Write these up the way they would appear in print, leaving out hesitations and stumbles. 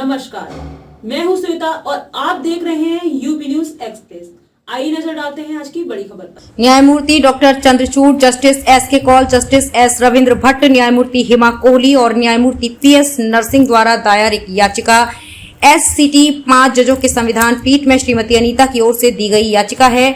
नमस्कार, मैं हूं श्वेता और आप देख रहे हैं यूपी न्यूज एक्सप्रेस। आइए नजर डालते हैं आज की बड़ी खबर पर। न्यायमूर्ति डॉक्टर चंद्रचूड़, जस्टिस एस के कौल, जस्टिस एस रविंद्र भट्ट, न्यायमूर्ति हिमा कोहली और न्यायमूर्ति पीएस नरसिंह द्वारा दायर एक याचिका एससीटी 5 जजों के संविधान पीठ में श्रीमती अनीता की ओर से दी गई याचिका है।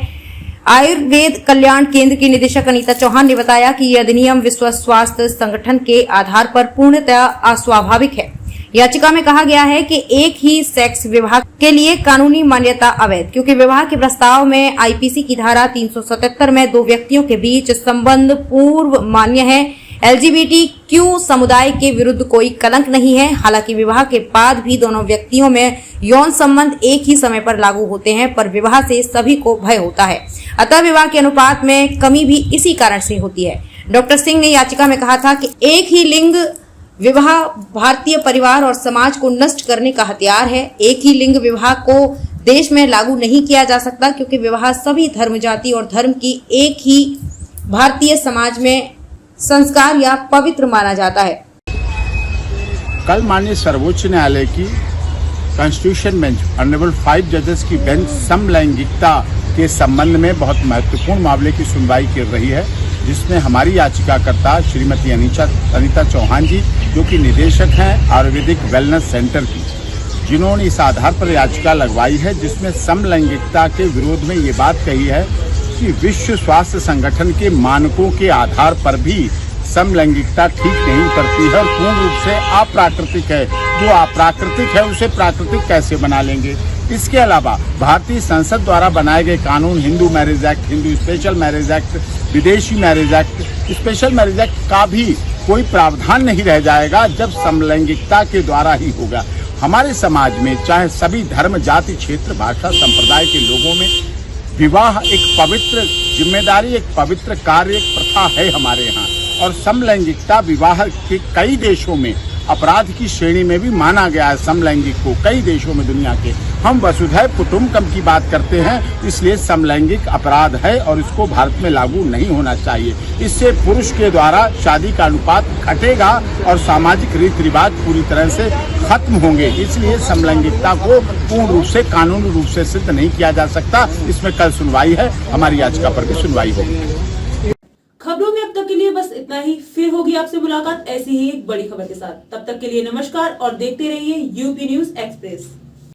आयुर्वेद कल्याण केंद्र की निदेशक अनीता चौहान ने बताया कि यह अधिनियम विश्व स्वास्थ्य संगठन के आधार पर पूर्णतः अस्वाभाविक है। याचिका में कहा गया है कि एक ही सेक्स विवाह के लिए कानूनी मान्यता अवैध, क्योंकि विवाह के प्रस्ताव में आईपीसी की धारा 377 में दो व्यक्तियों के बीच संबंध पूर्व मान्य है। एलजीबीटीक्यू समुदाय के विरुद्ध कोई कलंक नहीं है। हालांकि विवाह के बाद भी दोनों व्यक्तियों में यौन संबंध एक ही समय पर लागू होते हैं, पर विवाह से सभी को भय होता है। अतः विवाह के अनुपात में कमी भी इसी कारण से होती है। डॉक्टर सिंह ने याचिका में कहा था कि एक ही लिंग विवाह भारतीय परिवार और समाज को नष्ट करने का हथियार है। एक ही लिंग विवाह को देश में लागू नहीं किया जा सकता, क्योंकि विवाह सभी धर्म, जाति और धर्म की एक ही भारतीय समाज में संस्कार या पवित्र माना जाता है। कल माननीय सर्वोच्च न्यायालय की कॉन्स्टिट्यूशन बेंच ऑनरेबल 5 जजेस की बेंच समलैंगिकता के संबंध में बहुत महत्वपूर्ण मामले की सुनवाई कर रही है, जिसमें हमारी याचिकाकर्ता श्रीमती अनीता चौहान जी, जो कि निदेशक हैं आयुर्वेदिक वेलनेस सेंटर की, जिन्होंने इस आधार पर याचिका लगवाई है, जिसमें समलैंगिकता के विरोध में ये बात कही है कि विश्व स्वास्थ्य संगठन के मानकों के आधार पर भी समलैंगिकता ठीक नहीं उतरती है और पूर्ण रूप से अप्राकृतिक है। जो अप्राकृतिक है उसे प्राकृतिक कैसे बना लेंगे। इसके अलावा भारतीय संसद द्वारा बनाए गए कानून, Hindu Marriage Act, Hindu Special Marriage Act, विदेशी Marriage Act, Special Marriage Act का भी कोई प्रावधान नहीं रह जाएगा जब समलैंगिकता के द्वारा ही होगा। हमारे समाज में चाहे सभी धर्म, जाति, क्षेत्र, भाषा, संप्रदाय के लोगों में विवाह एक पवित्र जिम्मेदारी, एक पवित्र कार्य, एक प्रथा है हमारे यहाँ। और समलैंगिकता विवाह के कई देशों में अपराध की श्रेणी में भी माना गया है। समलैंगिक को कई देशों में दुनिया के, हम वसुधैव कुटुंबकम की बात करते हैं, इसलिए समलैंगिक अपराध है और इसको भारत में लागू नहीं होना चाहिए। इससे पुरुष के द्वारा शादी का अनुपात घटेगा और सामाजिक रीति रिवाज पूरी तरह से खत्म होंगे। इसलिए समलैंगिकता को पूर्ण रूप से कानूनी रूप से सिद्ध नहीं किया जा सकता। इसमें कल सुनवाई है, हमारी याचिका पर भी सुनवाई होगी। खबरों में अब तक के लिए बस इतना ही। फिर होगी आपसे मुलाकात ऐसी ही एक बड़ी खबर के साथ। तब तक के लिए नमस्कार और देखते रहिए यूपी न्यूज एक्सप्रेस।